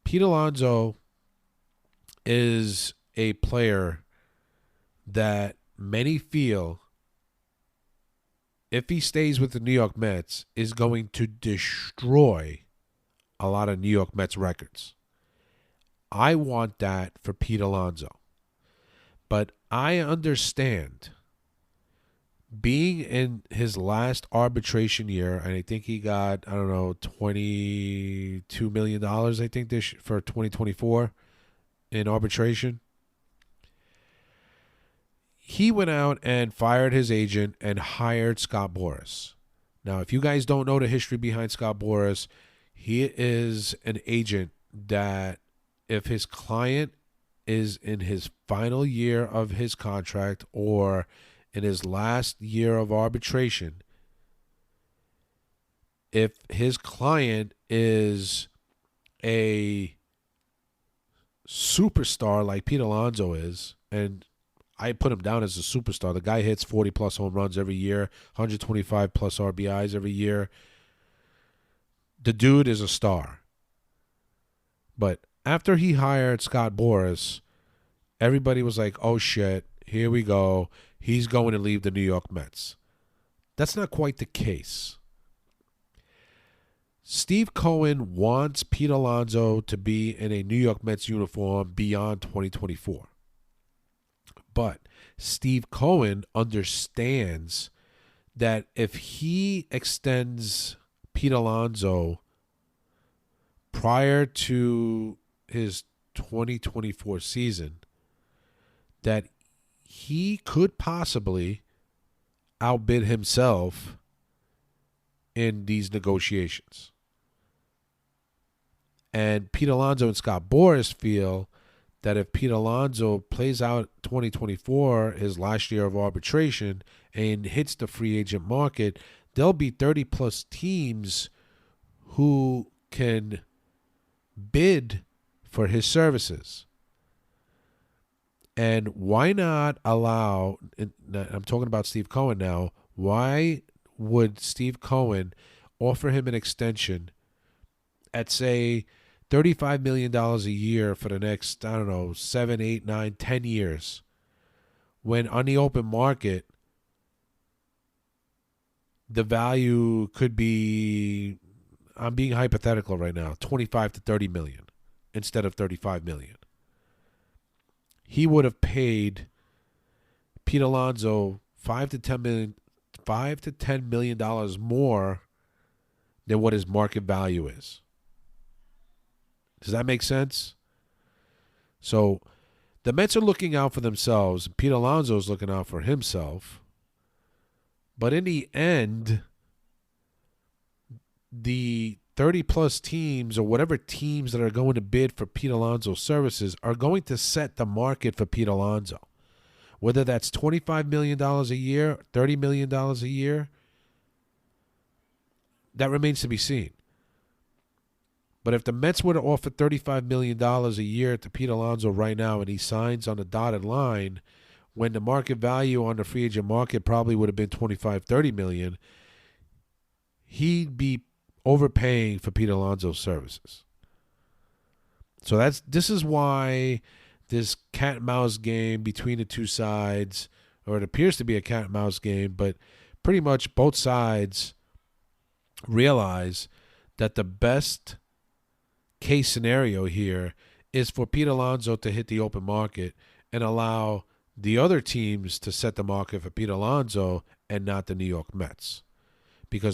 Pete Alonso is a player that many feel, if he stays with the New York Mets, is going to destroy a lot of New York Mets records. I want that for Pete Alonso. But I understand being in his last arbitration year, and I think he got, I don't know, $22 million, I think, for 2024 in arbitration. He went out and fired his agent and hired Scott Boras. Now, if you guys don't know the history behind Scott Boras, he is an agent that if his client is in his final year of his contract or in his last year of arbitration, if his client is a superstar like Pete Alonso is, and I put him down as a superstar. The guy hits 40-plus home runs every year, 125-plus RBIs every year. The dude is a star. But after he hired Scott Boras, everybody was like, oh, shit, here we go. He's going to leave the New York Mets. That's not quite the case. Steve Cohen wants Pete Alonso to be in a New York Mets uniform beyond 2024. But Steve Cohen understands that if he extends Pete Alonso prior to his 2024 season, that he could possibly outbid himself in these negotiations. And Pete Alonso and Scott Boras feel that if Pete Alonso plays out 2024, his last year of arbitration, and hits the free agent market, there'll be 30-plus teams who can bid for his services. And why not allow, I'm talking about Steve Cohen now, why would Steve Cohen offer him an extension at, say, $35 million a year for the next, 7, 8, 9, 10 years, when on the open market, the value could be, I'm being hypothetical right now, 25 to 30 million instead of 35 million. He would have paid Pete Alonso $5 to $10 million more than what his market value is. Does that make sense? So the Mets are looking out for themselves. Pete Alonso is looking out for himself. But in the end, the 30-plus teams or whatever teams that are going to bid for Pete Alonso's services are going to set the market for Pete Alonso. Whether that's $25 million a year, $30 million a year, that remains to be seen. But if the Mets were to offer $35 million a year to Pete Alonso right now and he signs on the dotted line, when the market value on the free agent market probably would have been $25, $30 million, he'd be overpaying for Pete Alonso's services. So this is why this cat and mouse game between the two sides, or it appears to be a cat and mouse game, but pretty much both sides realize that the best case scenario here is for Pete Alonso to hit the open market and allow the other teams to set the market for Pete Alonso and not the New York Mets. Because